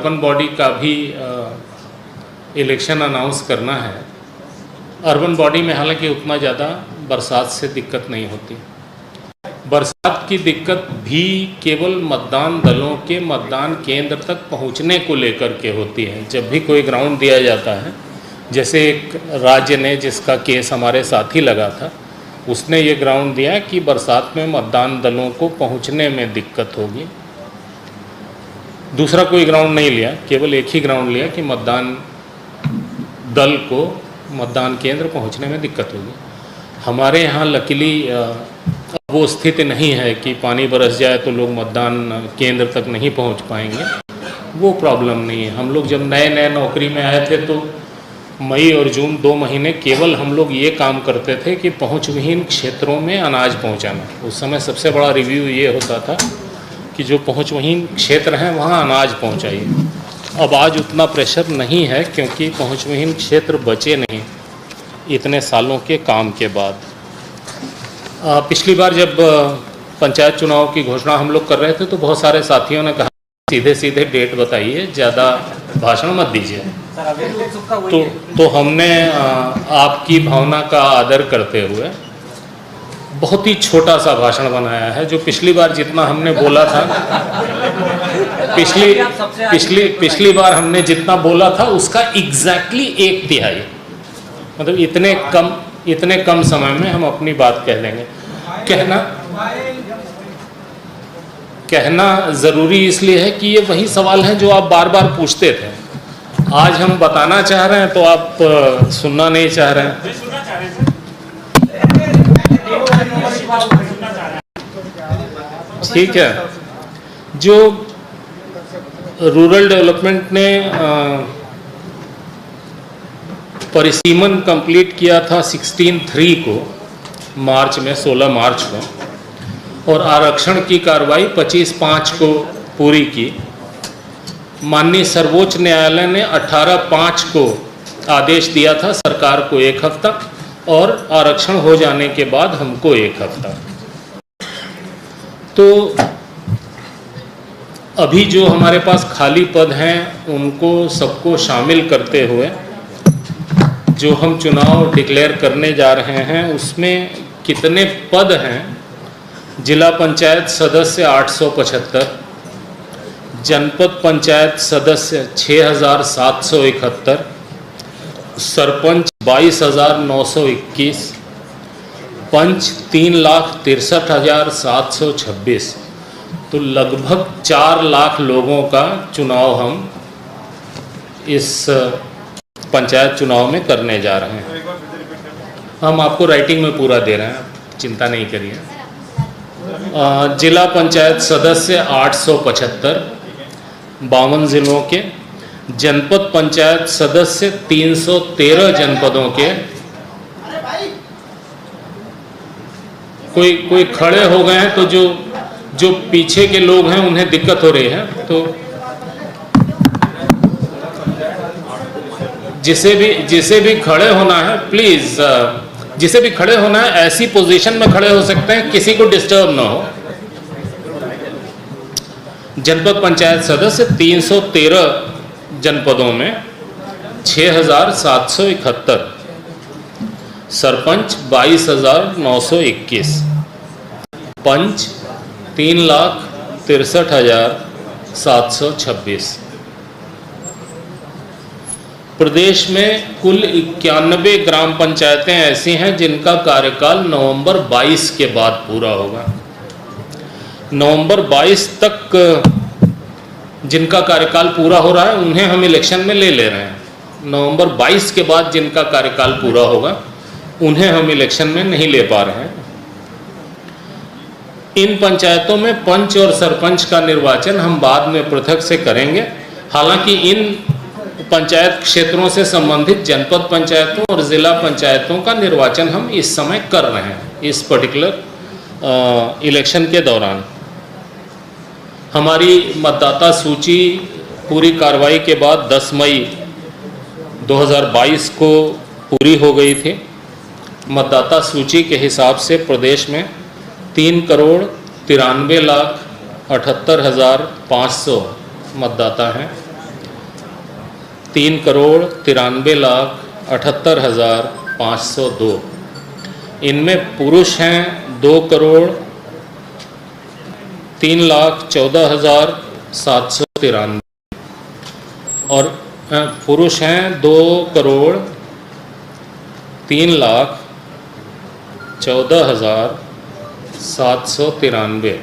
Urban body का भी election announce करना है। अर्बन बॉडी में हालांकि उतना ज़्यादा बरसात से दिक्कत नहीं होती। बरसात की दिक्कत भी केवल मतदान दलों के मतदान केंद्र तक पहुंचने को लेकर के होती है। जब भी कोई ग्राउंड दिया जाता है, जैसे एक राज्य ने जिसका केस हमारे साथ ही लगा था, उसने ये ग्राउंड दिया कि बरसात में मतदान दलों को पहुंचने में दिक्कत होगी। दूसरा कोई ग्राउंड नहीं लिया, केवल एक ही ग्राउंड लिया कि मतदान दल को मतदान केंद्र पहुंचने में दिक्कत होगी। हमारे यहाँ लकीली वो स्थिति नहीं है कि पानी बरस जाए तो लोग मतदान केंद्र तक नहीं पहुंच पाएंगे, वो प्रॉब्लम नहीं है। हम लोग जब नए नए नौकरी में आए थे तो मई और जून 2 महीने केवल हम लोग ये काम करते थे कि पहुँचविहीन क्षेत्रों में अनाज पहुँचाना। उस समय सबसे बड़ा रिव्यू ये होता था कि जो पहुँचविहीन क्षेत्र हैं वहाँ अनाज पहुँचाइए। अब आज उतना प्रेशर नहीं है क्योंकि पहुँचविहीन क्षेत्र बचे नहीं इतने सालों के काम के बाद। पिछली बार जब पंचायत चुनाव की घोषणा हम लोग कर रहे थे तो बहुत सारे साथियों ने कहा सीधे सीधे डेट बताइए, ज़्यादा भाषण मत दीजिए। तो हमने आपकी भावना का आदर करते हुए बहुत ही छोटा सा भाषण बनाया है। जो पिछली बार जितना हमने बोला था, पिछली बार हमने जितना बोला था उसका एग्जैक्टली 1/3, मतलब इतने कम समय में हम अपनी बात कह लेंगे। कहना ज़रूरी इसलिए है कि ये वही सवाल हैं जो आप बार बार पूछते थे। आज हम बताना चाह रहे हैं तो आप सुनना नहीं चाह रहे हैं। ठीक है, जो रूरल डेवलपमेंट ने परिसीमन कंप्लीट किया था 16/3 को, मार्च में 16 मार्च को, और आरक्षण की कार्रवाई 25/5 को पूरी की। माननीय सर्वोच्च न्यायालय ने 18/5 को आदेश दिया था सरकार को 1 हफ्ता और आरक्षण हो जाने के बाद हमको 1 हफ्ता। तो अभी जो हमारे पास खाली पद हैं उनको सबको शामिल करते हुए जो हम चुनाव डिक्लेयर करने जा रहे हैं उसमें कितने पद हैं। जिला पंचायत सदस्य 875, जनपद पंचायत सदस्य 6771, सरपंच 22,921, पंच 3,63,726। तो लगभग 4 लाख लोगों का चुनाव हम इस पंचायत चुनाव में करने जा रहे हैं। हम आपको राइटिंग में पूरा दे रहे हैं, चिंता नहीं करिए। जिला पंचायत सदस्य 875 52 जिलों के, जनपद पंचायत सदस्य 313 जनपदों के। कोई खड़े हो गए हैं तो जो पीछे के लोग हैं उन्हें दिक्कत हो रही है, तो जिसे भी खड़े होना है प्लीज़, जिसे भी खड़े होना है ऐसी पोजीशन में खड़े हो सकते हैं किसी को डिस्टर्ब ना हो। जनपद पंचायत सदस्य 313 जनपदों में 6,771, सरपंच 22,921, पंच 3,63,726। प्रदेश में कुल 91 ग्राम पंचायतें ऐसी हैं जिनका कार्यकाल नवंबर 22 के बाद पूरा होगा। नवंबर 22 तक जिनका कार्यकाल पूरा हो रहा है उन्हें हम इलेक्शन में ले रहे हैं। नवंबर 22 के बाद जिनका कार्यकाल पूरा होगा उन्हें हम इलेक्शन में नहीं ले पा रहे हैं। इन पंचायतों में पंच और सरपंच का निर्वाचन हम बाद में पृथक से करेंगे। हालांकि इन पंचायत क्षेत्रों से संबंधित जनपद पंचायतों और ज़िला पंचायतों का निर्वाचन हम इस समय कर रहे हैं। इस पर्टिकुलर इलेक्शन के दौरान हमारी मतदाता सूची पूरी कार्रवाई के बाद 10 मई 2022 को पूरी हो गई थी। मतदाता सूची के हिसाब से प्रदेश में 3,93,78,500 मतदाता हैं। 3,93,78,502। इनमें पुरुष हैं 2,03,14,793 और पुरुष हैं 2,03,14,793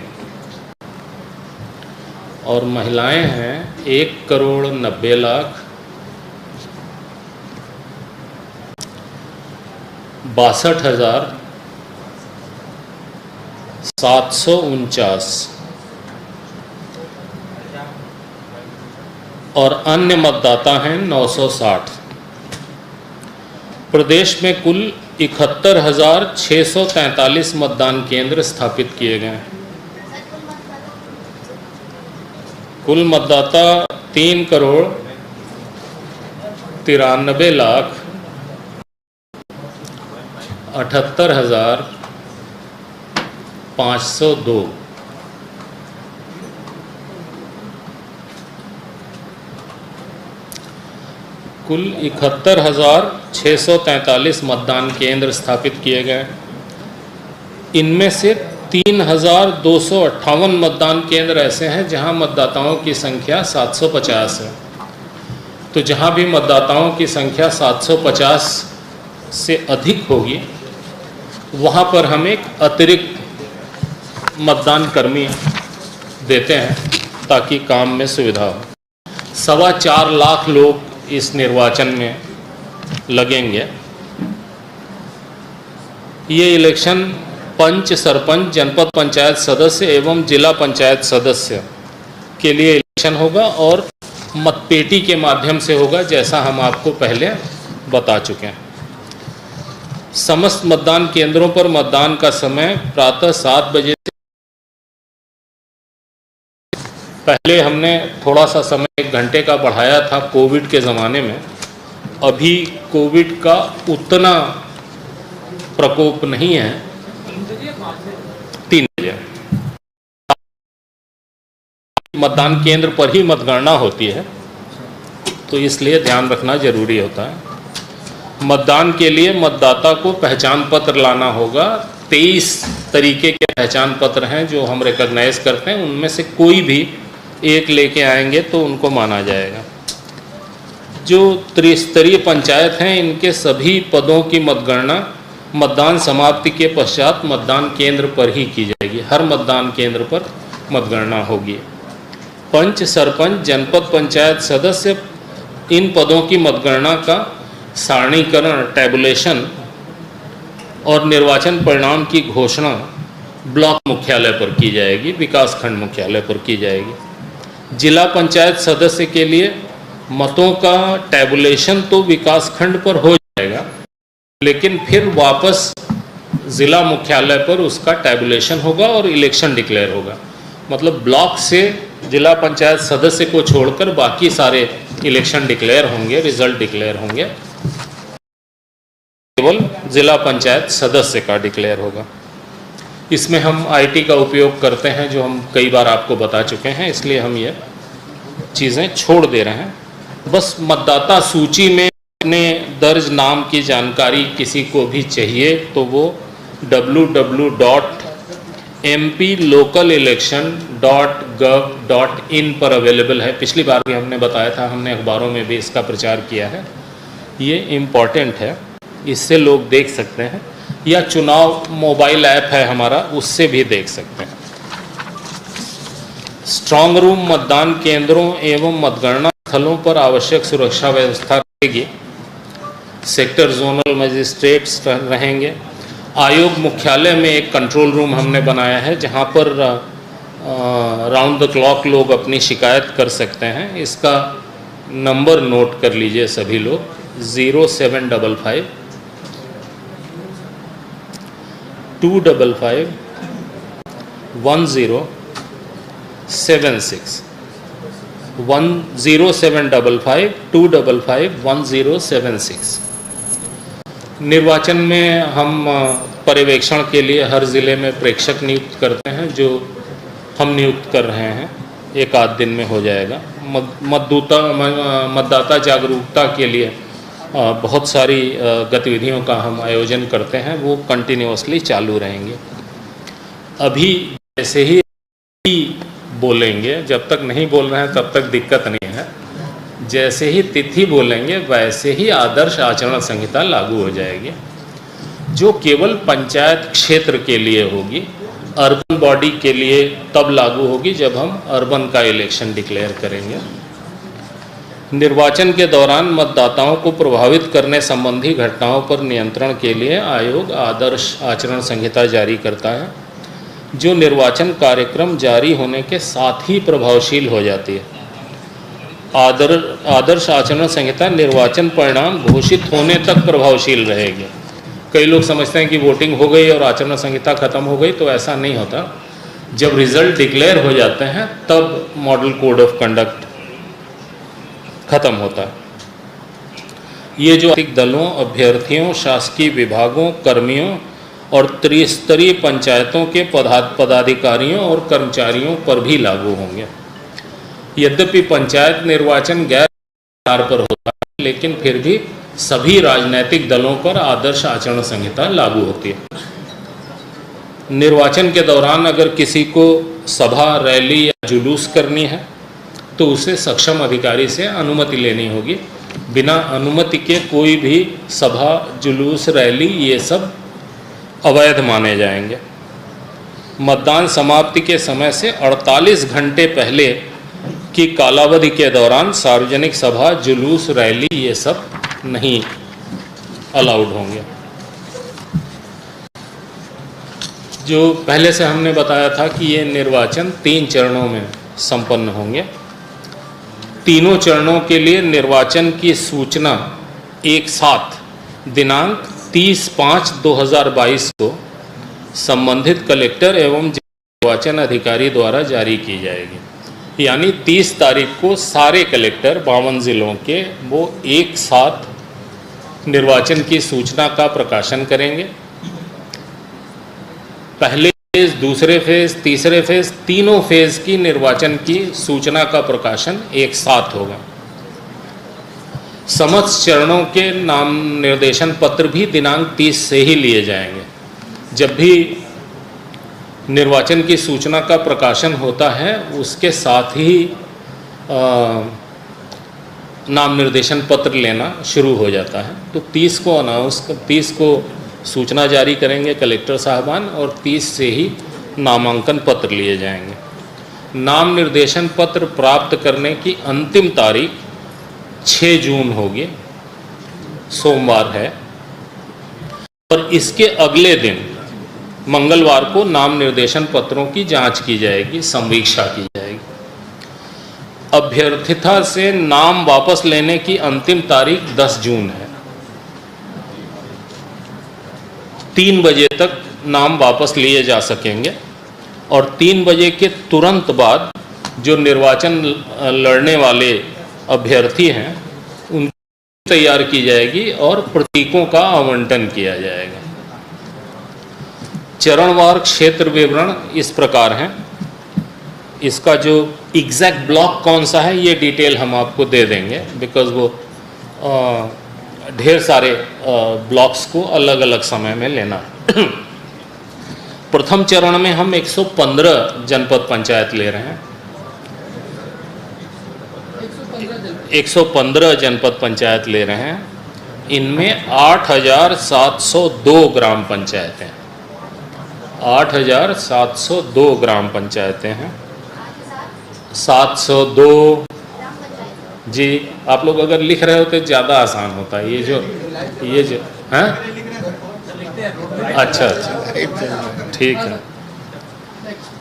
और महिलाएं हैं 1,62,62,749 और अन्य मतदाता हैं 960। प्रदेश में कुल 71,643 मतदान केंद्र स्थापित किए गए हैं। कुल मतदाता 3,93,78,502। कुल 71,643 मतदान केंद्र स्थापित किए गए। इनमें से 3,258 मतदान केंद्र ऐसे हैं जहां मतदाताओं की संख्या 750 है। तो जहां भी मतदाताओं की संख्या 750 से अधिक होगी वहां पर हम एक अतिरिक्त मतदान कर्मी देते हैं ताकि काम में सुविधा हो। 4.25 लाख लोग इस निर्वाचन में लगेंगे। ये इलेक्शन पंच, सरपंच, जनपद पंचायत सदस्य एवं जिला पंचायत सदस्य के लिए इलेक्शन होगा और मतपेटी के माध्यम से होगा, जैसा हम आपको पहले बता चुके हैं। समस्त मतदान केंद्रों पर मतदान का समय प्रातः 7 बजे से, पहले हमने थोड़ा सा समय 1 घंटे का बढ़ाया था कोविड के ज़माने में। अभी कोविड का उतना प्रकोप नहीं है। 3 बजे मतदान केंद्र पर ही मतगणना होती है, तो इसलिए ध्यान रखना जरूरी होता है। मतदान के लिए मतदाता को पहचान पत्र लाना होगा। 23 तरीके के पहचान पत्र हैं जो हम रिकॉग्नाइज करते हैं, उनमें से कोई भी एक लेके आएंगे तो उनको माना जाएगा। जो त्रिस्तरीय पंचायत हैं, इनके सभी पदों की मतगणना मतदान समाप्ति के पश्चात मतदान केंद्र पर ही की जाएगी। हर मतदान केंद्र पर मतगणना होगी। पंच, सरपंच, जनपद पंचायत सदस्य, इन पदों की मतगणना का सारणीकरण, टैबुलेशन और निर्वाचन परिणाम की घोषणा ब्लॉक मुख्यालय पर की जाएगी, विकास खंड मुख्यालय पर की जाएगी। जिला पंचायत सदस्य के लिए मतों का टैबुलेशन तो विकास खंड पर हो जाएगा, लेकिन फिर वापस ज़िला मुख्यालय पर उसका टैबुलेशन होगा और इलेक्शन डिक्लेयर होगा। मतलब ब्लॉक से जिला पंचायत सदस्य को छोड़कर बाकी सारे इलेक्शन डिक्लेयर होंगे, रिजल्ट डिक्लेयर होंगे, केवल जिला पंचायत सदस्य का डिक्लेयर होगा। इसमें हम आईटी का उपयोग करते हैं, जो हम कई बार आपको बता चुके हैं, इसलिए हम ये चीज़ें छोड़ दे रहे हैं। बस मतदाता सूची में अपने दर्ज नाम की जानकारी किसी को भी चाहिए तो वो www.mplocalelection.gov.in पर अवेलेबल है। पिछली बार भी हमने बताया था, हमने अखबारों में भी इसका प्रचार किया है। ये इम्पॉर्टेंट है, इससे लोग देख सकते हैं, या चुनाव मोबाइल ऐप है हमारा, उससे भी देख सकते हैं। स्ट्रांग रूम मतदान केंद्रों एवं मतगणना स्थलों पर आवश्यक सुरक्षा व्यवस्था रहेगी। सेक्टर जोनल मजिस्ट्रेट्स रहेंगे। आयोग मुख्यालय में एक कंट्रोल रूम हमने बनाया है, जहां पर राउंड द क्लॉक लोग अपनी शिकायत कर सकते हैं। इसका नंबर नोट कर लीजिए सभी लोग, 0755 255 1076 0755 255 1076। निर्वाचन में हम पर्यवेक्षण के लिए हर ज़िले में प्रेक्षक नियुक्त करते हैं, जो हम नियुक्त कर रहे हैं। एक आध दिन में हो जाएगा। मतदाता जागरूकता के लिए बहुत सारी गतिविधियों का हम आयोजन करते हैं, वो कंटिन्यूअसली चालू रहेंगे। अभी जैसे ही बोलेंगे, जब तक नहीं बोल रहे हैं तब तक दिक्कत नहीं है, जैसे ही तिथि बोलेंगे वैसे ही आदर्श आचरण संहिता लागू हो जाएगी, जो केवल पंचायत क्षेत्र के लिए होगी। अर्बन बॉडी के लिए तब लागू होगी जब हम अर्बन का इलेक्शन डिक्लेयर करेंगे। निर्वाचन के दौरान मतदाताओं को प्रभावित करने संबंधी घटनाओं पर नियंत्रण के लिए आयोग आदर्श आचरण संहिता जारी करता है, जो निर्वाचन कार्यक्रम जारी होने के साथ ही प्रभावशील हो जाती है। आदर्श आचरण संहिता निर्वाचन परिणाम घोषित होने तक प्रभावशील रहेगी। कई लोग समझते हैं कि वोटिंग हो गई और आचरण संहिता खत्म हो गई, तो ऐसा नहीं होता। जब रिजल्ट डिक्लेयर हो जाते हैं तब मॉडल कोड ऑफ कंडक्ट खत्म होता है। ये जो राजनीतिक दलों, अभ्यर्थियों, शासकीय विभागों, कर्मियों और त्रिस्तरीय पंचायतों के पदाधिकारियों और कर्मचारियों पर भी लागू होंगे। यद्यपि पंचायत निर्वाचन गैर आधार पर होता है, लेकिन फिर भी सभी राजनीतिक दलों पर आदर्श आचरण संहिता लागू होती है। निर्वाचन के दौरान अगर किसी को सभा, रैली या जुलूस करनी है तो उसे सक्षम अधिकारी से अनुमति लेनी होगी। बिना अनुमति के कोई भी सभा, जुलूस, रैली ये सब अवैध माने जाएंगे। मतदान समाप्ति के समय से 48 घंटे पहले की कालावधि के दौरान सार्वजनिक सभा, जुलूस, रैली ये सब नहीं अलाउड होंगे। जो पहले से हमने बताया था कि ये निर्वाचन 3 चरणों में संपन्न होंगे। तीनों चरणों के लिए निर्वाचन की सूचना एक साथ दिनांक 30/5/2022 को संबंधित कलेक्टर एवं निर्वाचन अधिकारी द्वारा जारी की जाएगी। यानी 30 तारीख को सारे कलेक्टर 52 जिलों के वो एक साथ निर्वाचन की सूचना का प्रकाशन करेंगे। पहले फेज, दूसरे फेज, तीसरे फेज, तीनों फेज की निर्वाचन की सूचना का प्रकाशन एक साथ होगा। समस्त चरणों के नाम निर्देशन पत्र भी दिनांक 30 से ही लिए जाएंगे। जब भी निर्वाचन की सूचना का प्रकाशन होता है उसके साथ ही नाम निर्देशन पत्र लेना शुरू हो जाता है। तो 30 को सूचना जारी करेंगे कलेक्टर साहबान और 30 से ही नामांकन पत्र लिए जाएंगे। नाम निर्देशन पत्र प्राप्त करने की अंतिम तारीख 6 जून होगी, सोमवार है, और इसके अगले दिन मंगलवार को नाम निर्देशन पत्रों की जांच की जाएगी, संवीक्षा की जाएगी। अभ्यर्थिता से नाम वापस लेने की अंतिम तारीख 10 जून है। 3 बजे तक नाम वापस लिए जा सकेंगे और 3 बजे के तुरंत बाद जो निर्वाचन लड़ने वाले अभ्यर्थी हैं उनकी तैयार की जाएगी और प्रतीकों का आवंटन किया जाएगा। चरणवार क्षेत्र विवरण इस प्रकार हैं। इसका जो एग्जैक्ट ब्लॉक कौन सा है ये डिटेल हम आपको दे देंगे, बिकॉज वो ढेर सारे ब्लॉक्स को अलग अलग समय में लेना है। प्रथम चरण में हम 115 जनपद पंचायत ले रहे हैं। 115 जनपद पंचायत ले रहे हैं। इनमें 8,702 ग्राम पंचायतें हैं। 8,702 ग्राम पंचायतें हैं। 702 जी, आप लोग अगर लिख रहे हो तो ज़्यादा आसान होता है। ये जो हैं, अच्छा, ठीक है।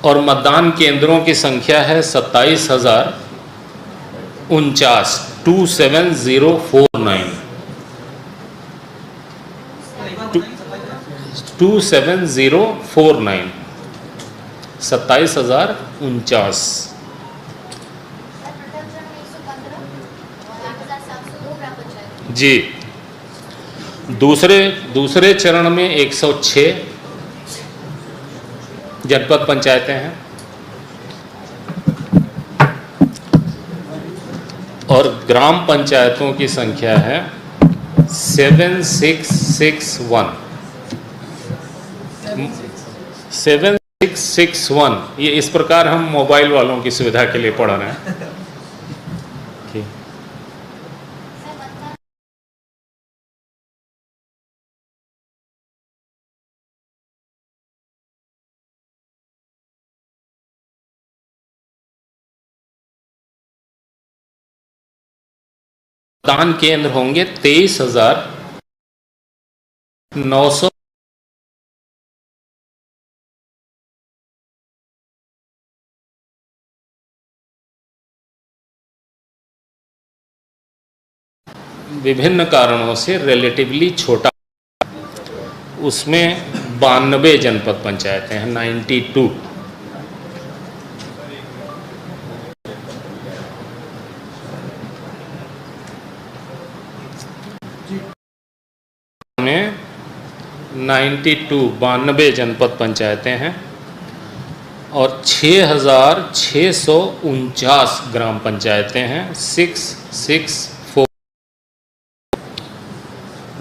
और मतदान केंद्रों की संख्या है 27,049, 27049, 27049, 27,049। जी, दूसरे चरण में 106 जनपद पंचायतें हैं। और ग्राम पंचायतों की संख्या है 7661। 7661, ये इस प्रकार हम मोबाइल वालों की सुविधा के लिए पढ़ रहे हैं। ठीक। मतदान केंद्र होंगे 23,900। विभिन्न कारणों से रिलेटिवली छोटा, उसमें 92 जनपद पंचायतें हैं, 92। में 92 जनपद पंचायतें हैं और 6,649 ग्राम पंचायतें हैं। 664,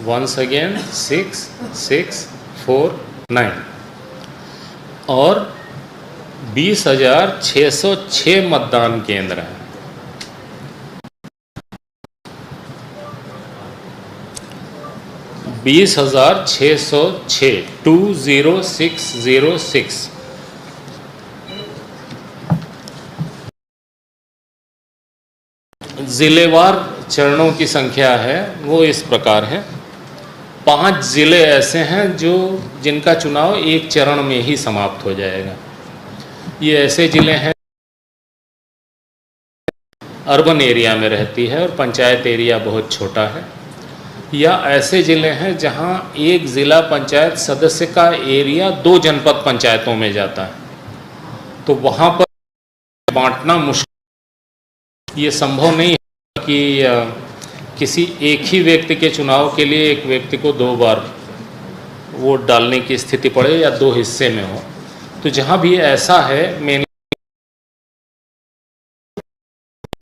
वंस अगेन 6649, और 20,606 मतदान केंद्र हैं। 20,606, 20606। जिलेवार चरणों की संख्या है वो इस प्रकार है। 5 जिले ऐसे हैं जिनका चुनाव एक चरण में ही समाप्त हो जाएगा। ये ऐसे जिले हैं अर्बन एरिया में रहती है और पंचायत एरिया बहुत छोटा है, या ऐसे जिले हैं जहां एक ज़िला पंचायत सदस्य का एरिया 2 जनपद पंचायतों में जाता है, तो वहां पर बांटना मुश्किल। ये संभव नहीं है कि किसी एक ही व्यक्ति के चुनाव के लिए एक व्यक्ति को 2 बार वोट डालने की स्थिति पड़े या 2 हिस्से में हो। तो जहां भी ऐसा है, मेन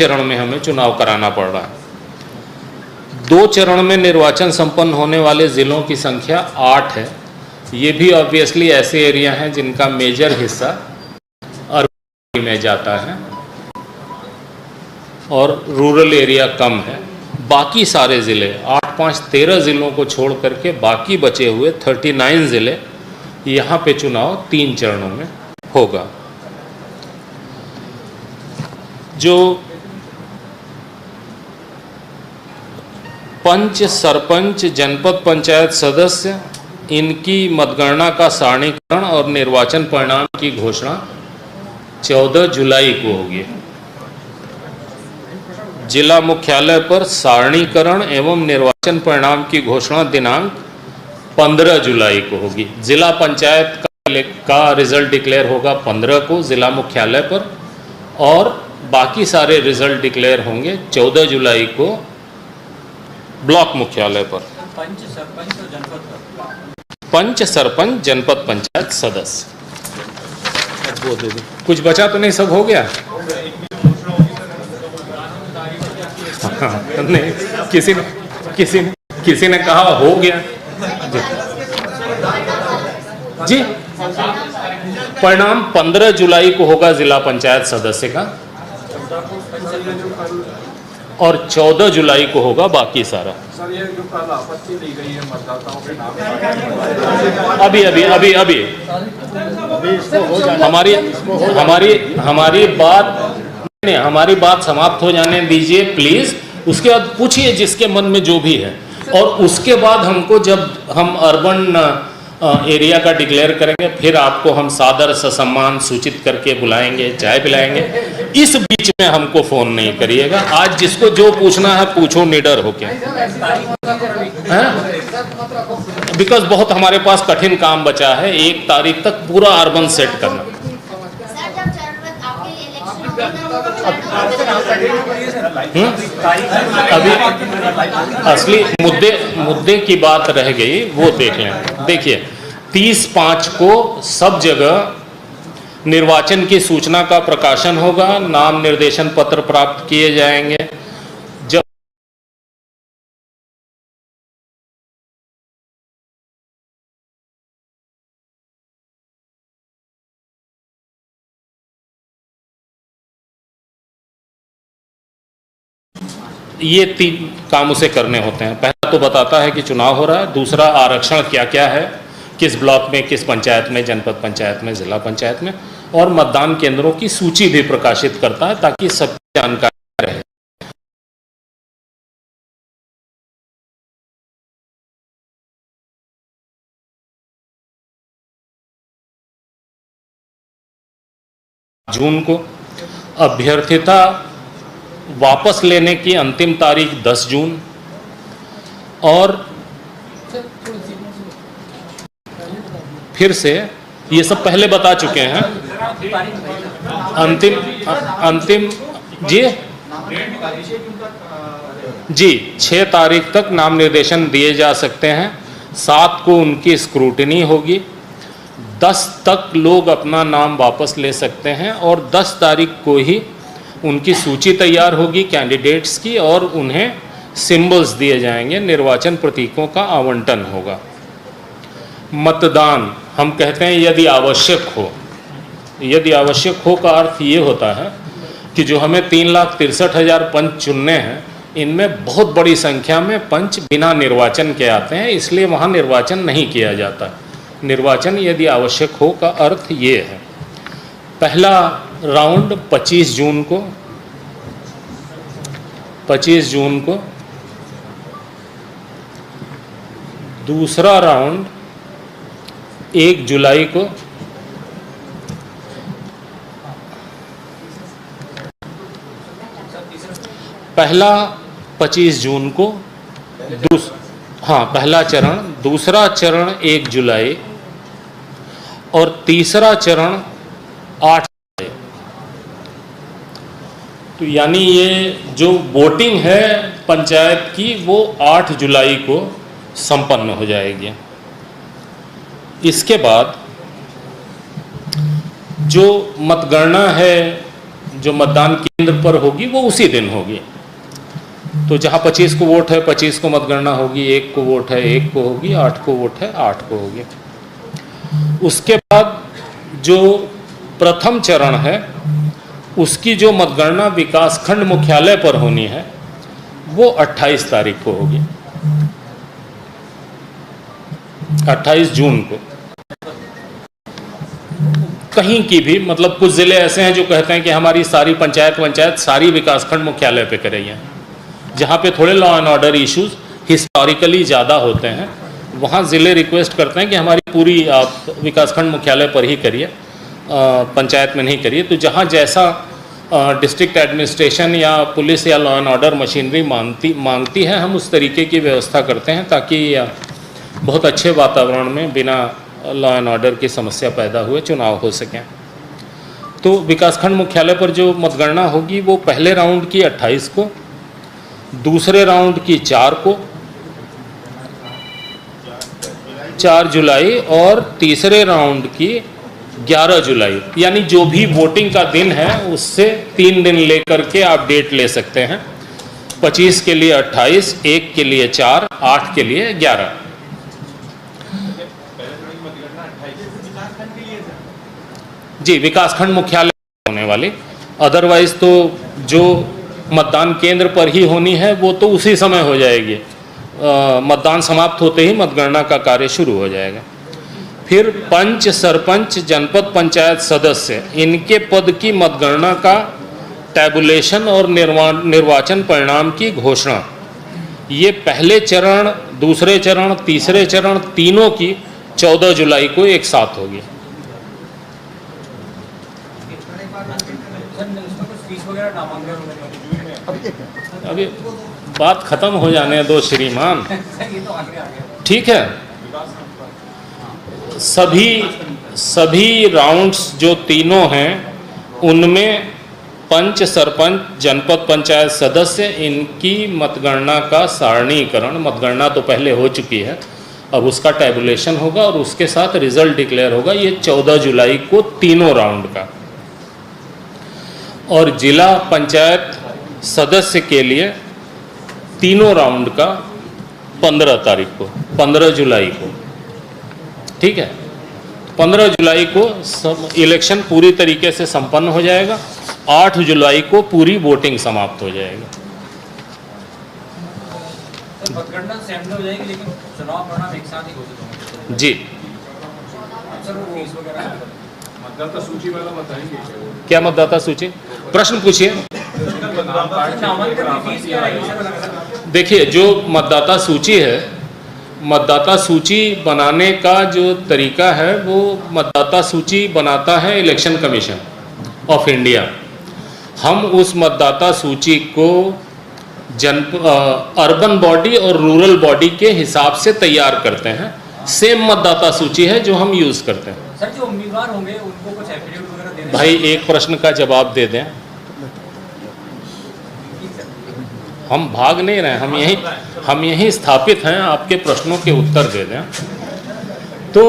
चरण में हमें चुनाव कराना पड़ रहा है। 2 चरण में निर्वाचन संपन्न होने वाले ज़िलों की संख्या 8 है। ये भी ऑब्वियसली ऐसे एरिया हैं जिनका मेजर हिस्सा अर्बन में जाता है और रूरल एरिया कम है। बाकी सारे ज़िले 8, 5, 13 ज़िलों को छोड़ करके बाकी बचे हुए 39 ज़िले, यहाँ पे चुनाव 3 चरणों में होगा। जो पंच, सरपंच, जनपद पंचायत सदस्य, इनकी मतगणना का सारणीकरण और निर्वाचन परिणाम की घोषणा 14 जुलाई को होगी। जिला मुख्यालय पर सारणीकरण एवं निर्वाचन परिणाम की घोषणा दिनांक 15 जुलाई को होगी। जिला पंचायत का रिजल्ट डिक्लेयर होगा 15 को जिला मुख्यालय पर, और बाकी सारे रिजल्ट डिक्लेयर होंगे 14 जुलाई को ब्लॉक मुख्यालय पर। पंच, सरपंच, जनपद पंचायत सदस्य। वो दे दो, कुछ बचा तो नहीं, सब हो गया? नहीं, किसी ने कहा हो गया जी। परिणाम 15 जुलाई को होगा जिला पंचायत सदस्य का, और 14 जुलाई को होगा बाकी सारा। सर, ये जो कल आपत्ति दी गई है मतदाताओं के नाम, अभी हमारी बात समाप्त हो जाने दीजिए प्लीज। उसके बाद पूछिए जिसके मन में जो भी है, और उसके बाद हमको, जब हम अर्बन एरिया का डिक्लेयर करेंगे, फिर आपको हम सादर ससम्मान सूचित करके बुलाएंगे, चाय पिलाएंगे। इस बीच में हमको फोन नहीं करिएगा। आज जिसको जो पूछना है पूछो, निडर होके, बिकॉज बहुत हमारे पास कठिन काम बचा है। 1 तारीख तक पूरा अर्बन सेट करना। अभी असली मुद्दे की बात रह गई, वो देख लें। देखिए, 30/5 को सब जगह निर्वाचन की सूचना का प्रकाशन होगा, नाम निर्देशन पत्र प्राप्त किए जाएंगे, ये 3 काम उसे करने होते हैं। पहला तो बताता है कि चुनाव हो रहा है, दूसरा आरक्षण क्या क्या है, किस ब्लॉक में, किस पंचायत में, जनपद पंचायत में, जिला पंचायत में, और मतदान केंद्रों की सूची भी प्रकाशित करता है ताकि सबकी जानकारी रहे। जून को अभ्यर्थिता वापस लेने की अंतिम तारीख 10 जून, और फिर से ये सब पहले बता चुके हैं। अंतिम जी 6 तारीख तक नाम निर्देशन दिए जा सकते हैं। 7 को उनकी स्क्रूटिनी होगी। 10 तक लोग अपना नाम वापस ले सकते हैं और 10 तारीख को ही उनकी सूची तैयार होगी कैंडिडेट्स की, और उन्हें सिंबल्स दिए जाएंगे, निर्वाचन प्रतीकों का आवंटन होगा। मतदान हम कहते हैं यदि आवश्यक हो। यदि आवश्यक हो का अर्थ ये होता है कि जो हमें 3,63,000 पंच चुनने हैं, इनमें बहुत बड़ी संख्या में पंच बिना निर्वाचन के आते हैं, इसलिए वहाँ निर्वाचन नहीं किया जाता। निर्वाचन यदि आवश्यक हो का अर्थ ये है। पहला राउंड 25 जून को, 25 जून को, दूसरा राउंड 1 जुलाई को, पहला 25 जून को, पहला चरण, दूसरा चरण 1 जुलाई और तीसरा चरण 8 जुलाई। तो यानी ये जो वोटिंग है पंचायत की वो 8 जुलाई को संपन्न हो जाएगी। इसके बाद जो मतगणना है जो मतदान केंद्र पर होगी वो उसी दिन होगी। तो जहाँ 25 को वोट है 25 को मतगणना होगी, 1 को वोट है 1 को होगी, 8 को वोट है 8 को होगी। उसके बाद जो प्रथम चरण है उसकी जो मतगणना विकासखंड मुख्यालय पर होनी है वो 28 तारीख को होगी, 28 जून को। कहीं की भी, मतलब कुछ ज़िले ऐसे हैं जो कहते हैं कि हमारी सारी पंचायत सारी विकासखंड मुख्यालय पे करेंगे। जहाँ पे थोड़े law and order issues historically ज़्यादा होते हैं वहाँ ज़िले रिक्वेस्ट करते हैं कि हमारी पूरी आप विकासखंड मुख्यालय पर ही करिए, पंचायत में नहीं करिए। तो जहाँ जैसा डिस्ट्रिक्ट एडमिनिस्ट्रेशन या पुलिस या लॉ एंड ऑर्डर मशीनरी मांगती है, हम उस तरीके की व्यवस्था करते हैं ताकि बहुत अच्छे वातावरण में बिना लॉ एंड ऑर्डर की समस्या पैदा हुए चुनाव हो सकें। तो विकासखंड मुख्यालय पर जो मतगणना होगी वो पहले राउंड की 28 को, दूसरे राउंड की 4 को, 4 जुलाई और तीसरे राउंड की 11 जुलाई। यानी जो भी वोटिंग का दिन है उससे 3 दिन लेकर के आप डेट ले सकते हैं। 25 के लिए 28, 1 के लिए 4, 8 के लिए 11। जी विकासखंड मुख्यालय होने वाली, अदरवाइज तो जो मतदान केंद्र पर ही होनी है वो तो उसी समय हो जाएगी। मतदान समाप्त होते ही मतगणना का कार्य शुरू हो जाएगा। फिर पंच, सरपंच, जनपद पंचायत सदस्य, इनके पद की मतगणना का टैबुलेशन और निर्वाचन परिणाम की घोषणा, ये पहले चरण, दूसरे चरण, तीसरे चरण तीनों की 14 जुलाई को एक साथ होगी। अभी बात खत्म हो जाने दो श्रीमान, ठीक है। सभी राउंड्स जो तीनों हैं उनमें पंच, सरपंच, जनपद पंचायत सदस्य, इनकी मतगणना का सारणीकरण, मतगणना तो पहले हो चुकी है, अब उसका टैबुलेशन होगा और उसके साथ रिजल्ट डिक्लेयर होगा। ये 14 जुलाई को तीनों राउंड का। और जिला पंचायत सदस्य के लिए तीनों राउंड का 15 तारीख को, 15 जुलाई को, ठीक है। 15 जुलाई को इलेक्शन पूरी तरीके से संपन्न हो जाएगा। 8 जुलाई को पूरी वोटिंग समाप्त हो जाएगी। मतगणना सहमति हो जाएगी लेकिन चुनाव परिणाम एक साथ ही घोषित होंगे। जी, सर वो फीस वगैरह मतदाता सूची वाला बताएंगे क्या मतदाता सूची, प्रश्न पूछिए। नामांकन की फीस क्या रहेगी सर? देखिए, जो मतदाता सूची है, मतदाता सूची बनाने का जो तरीका है वो मतदाता सूची बनाता है इलेक्शन कमीशन ऑफ इंडिया। हम उस मतदाता सूची को अर्बन बॉडी और रूरल बॉडी के हिसाब से तैयार करते हैं। सेम मतदाता सूची है जो हम यूज़ करते हैं। सर जो उम्मीदवार होंगे उनको कुछ एफिडेविट वगैरह देने भाई एक प्रश्न का जवाब दे दें, हम भाग नहीं रहे, हम यहीं स्थापित हैं, आपके प्रश्नों के उत्तर दे दें तो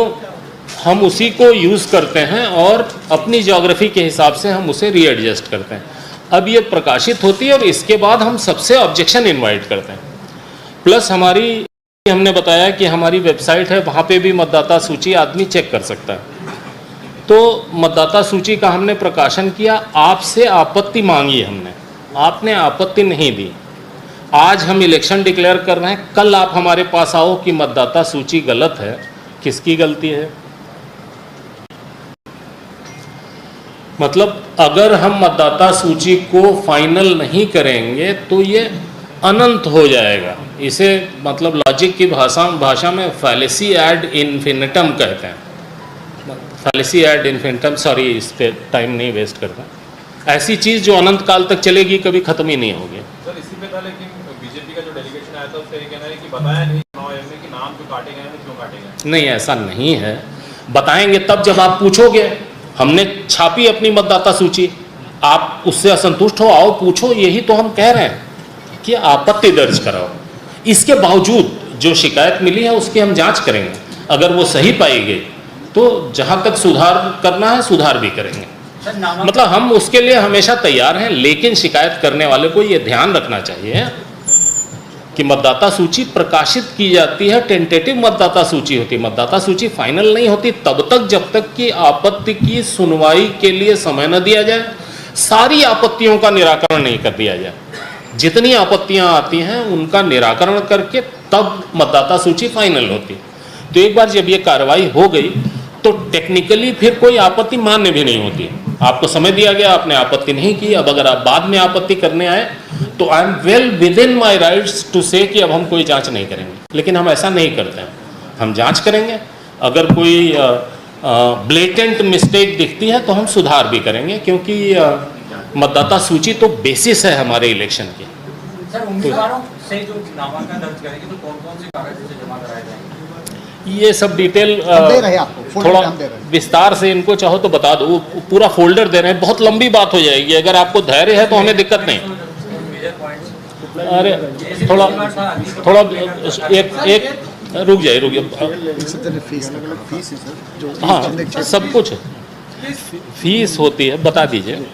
हम उसी को यूज़ करते हैं और अपनी ज्योग्राफी के हिसाब से हम उसे रीएडजस्ट करते हैं। अब ये प्रकाशित होती है और इसके बाद हम सबसे ऑब्जेक्शन इनवाइट करते हैं। प्लस हमने बताया कि हमारी वेबसाइट है, वहाँ पे भी मतदाता सूची आदमी चेक कर सकता है। तो मतदाता सूची का हमने प्रकाशन किया, आपसे आपत्ति मांगी हमने, आपने आपत्ति नहीं दी। आज हम इलेक्शन डिक्लेयर कर रहे हैं, कल आप हमारे पास आओ कि मतदाता सूची गलत है, किसकी गलती है? मतलब अगर हम मतदाता सूची को फाइनल नहीं करेंगे तो ये अनंत हो जाएगा। इसे मतलब लॉजिक की भाषा में फैलेसी एड इन्फिनिटम कहते हैं। फैलेसी एड इन्फिनिटम, सॉरी इस पे टाइम नहीं वेस्ट करता। ऐसी चीज़ जो अनंत काल तक चलेगी, कभी ख़त्म ही नहीं होगी। सर इसी पे था, लेकिन बीजेपी का जो डेलीगेशन आया था उसका ये कहना है कि बताया नहीं चुनाव आयोग ने कि नाम जो काटे गए हैं क्यों काटे गए। नहीं, ऐसा नहीं है। बताएंगे तब जब आप पूछोगे। हमने छापी अपनी मतदाता सूची, आप उससे असंतुष्ट हो, आओ पूछो, यही तो हम कह रहे हैं कि आपत्ति दर्ज कराओ। इसके बावजूद जो शिकायत मिली है उसकी हम जांच करेंगे। अगर वो सही पाई गई तो जहां तक सुधार करना है सुधार भी करेंगे। मतलब हम उसके लिए हमेशा तैयार हैं, लेकिन शिकायत करने वाले को ये ध्यान रखना चाहिए कि मतदाता सूची प्रकाशित की जाती है, टेंटेटिव मतदाता सूची होती है। मतदाता सूची फाइनल नहीं होती तब तक जब तक कि आपत्ति की सुनवाई के लिए समय न दिया जाए, सारी आपत्तियों का निराकरण नहीं कर दिया जाए। जितनी आपत्तियां आती हैं उनका निराकरण करके तब मतदाता सूची फाइनल होती है। तो एक बार जब ये कार्रवाई हो गई तो टेक्निकली फिर कोई आपत्ति मान्य भी नहीं होती। आपको समय दिया गया, आपने आपत्ति नहीं की। अब अगर आप बाद में आपत्ति करने आए तो I am well within my rights to say कि अब हम कोई जांच नहीं करेंगे, लेकिन हम ऐसा नहीं करते हैं। हम जांच करेंगे, अगर कोई ब्लेटेंट मिस्टेक दिखती है तो हम सुधार भी करेंगे, क्योंकि मतदाता सूची तो बेसिस है हमारे इलेक्शन की। सर उम्मीदवारों से जो नामांकन दर्ज करेंगे तो कौन कौन से कागज जमा कराए जाएंगे? ये सब डिटेल थोड़ा विस्तार से इनको चाहो तो बता दो, वो पूरा फोल्डर दे रहे हैं। बहुत लंबी बात हो जाएगी, अगर आपको धैर्य है तो हमें दिक्कत नहीं। अरे थोड़ा एक रुक जाइए। हाँ, सब कुछ फीस होती है, बता दीजिए।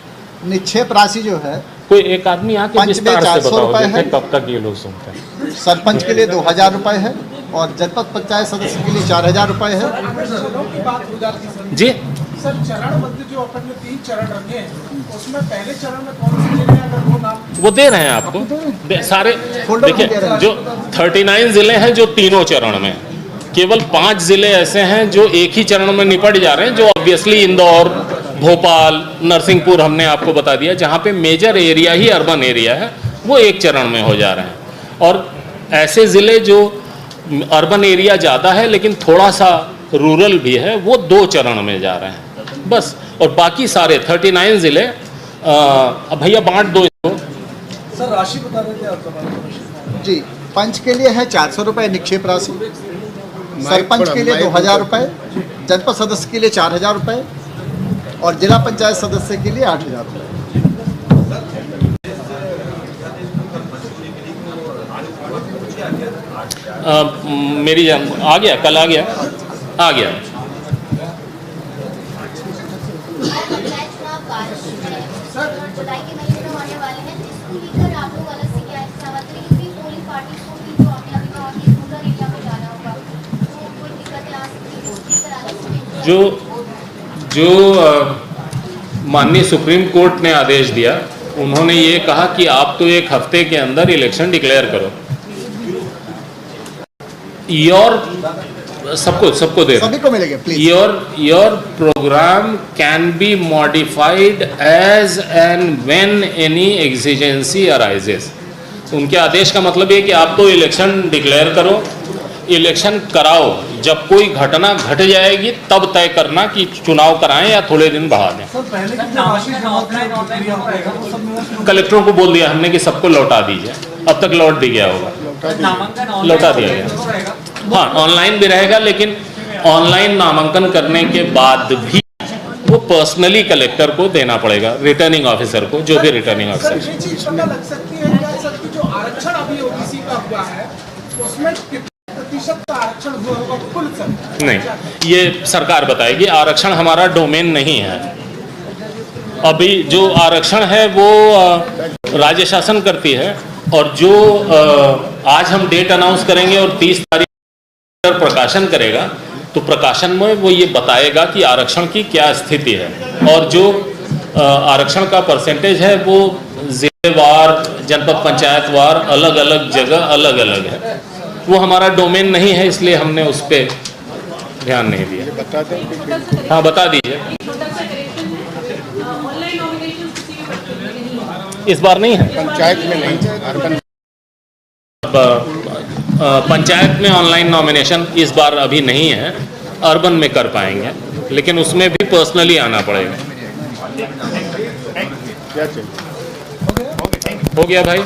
निक्षेप राशि जो है, कोई एक आदमी आके पंच में विस्तार से 400 बताओ, रुपए है। कब तक ये लोग सुनते हैं। सरपंच के लिए 2000 रुपये है और जनपद पंचायत सदस्य के लिए 4000 रुपये है। जी सर चरणबद्ध जो अपन ने 3 चरण रखे हैं उसमें पहले चरण में कौन से जिले हैं, अगर वो नाम वो दे रहे हैं आपको सारे। फोल्डर देखिए, में दे रहे हैं। जो 39 जिले हैं जो तीनों चरण में, केवल 5 जिले ऐसे हैं जो एक ही चरण में निपट जा रहे हैं, जो ऑब्वियसली इंदौर, भोपाल, नरसिंहपुर हमने आपको बता दिया, जहाँ पे मेजर एरिया ही अर्बन एरिया है, वो एक चरण में हो जा रहे हैं। और ऐसे ज़िले जो अर्बन एरिया ज़्यादा है लेकिन थोड़ा सा रूरल भी है, वो 2 चरण में जा रहे हैं बस। और बाकी सारे 39 ज़िले अब भैया बांट दो इसको। सर राशि बता रहे थे आप। जी, पंच के लिए है 400 रुपये निक्षेप राशि, सरपंच के लिए 2000 रुपये, जनपद सदस्य के लिए 4000 रुपये और जिला पंचायत सदस्य के लिए 8000 रुपये। मेरी आ गया, कल आ गया। जुलाई के महीने में होने वाले हैं, इसको लेकर आप लोग अलग से क्या सहमत हैं? क्योंकि पोलिंग पार्टी को भी जो आपने अभी कहा कि रूरल एरिया में जाना होगा, तो कोई दिक्कतें आ सकती हैं, लेकर अलग से जो माननीय सुप्रीम कोर्ट ने आदेश दिया, उन्होंने ये कहा कि आप तो 1 हफ्ते के अंदर इलेक्शन डिक्लेयर करो। सबको दे रहे सभी को मिलेंगे please. your program can be modified as and when any exigency arises। उनके आदेश का मतलब ये कि आप तो इलेक्शन डिक्लेयर करो, इलेक्शन कराओ, जब कोई घटना घट जाएगी तब तय करना कि चुनाव कराएं या थोड़े दिन बढ़ा दें। सर पहले की जो राशि जमा होगा वो सब में कलेक्टरों को बोल दिया हमने कि सबको लौटा दीजिए, अब तक लौट भी गया होगा, नामांकन लौटा दिया गया। हाँ, ऑनलाइन भी रहेगा, लेकिन ऑनलाइन नामांकन करने के बाद भी वो पर्सनली कलेक्टर को देना पड़ेगा, रिटर्निंग ऑफिसर को, जो भी रिटर्निंग सर ऑफिसर। ये चीज पता लग सकती है क्या सर कि जो आरक्षण अभी ओबीसी का हुआ है उसमें कितने प्रतिशत का आरक्षण हुआ होगा कुल सर? नहीं, ये सरकार बताएगी, आरक्षण हमारा डोमेन नहीं है। अभी जो आरक्षण है वो राज्य शासन करती है, और जो आज हम डेट अनाउंस करेंगे और 30 तारीख पर प्रकाशन करेगा, तो प्रकाशन में वो ये बताएगा कि आरक्षण की क्या स्थिति है, और जो आरक्षण का परसेंटेज है वो जिलेवार, जनपद पंचायत वार, अलग अलग जगह अलग अलग है। वो हमारा डोमेन नहीं है, इसलिए हमने उस पर ध्यान नहीं दिया। हाँ, बता दीजिए। इस बार नहीं है, पंचायत में नहीं, पंचायत में ऑनलाइन नॉमिनेशन इस बार अभी नहीं है, अर्बन में कर पाएंगे, लेकिन उसमें भी पर्सनली आना पड़ेगा। क्या चाहिए? हो गया भाई।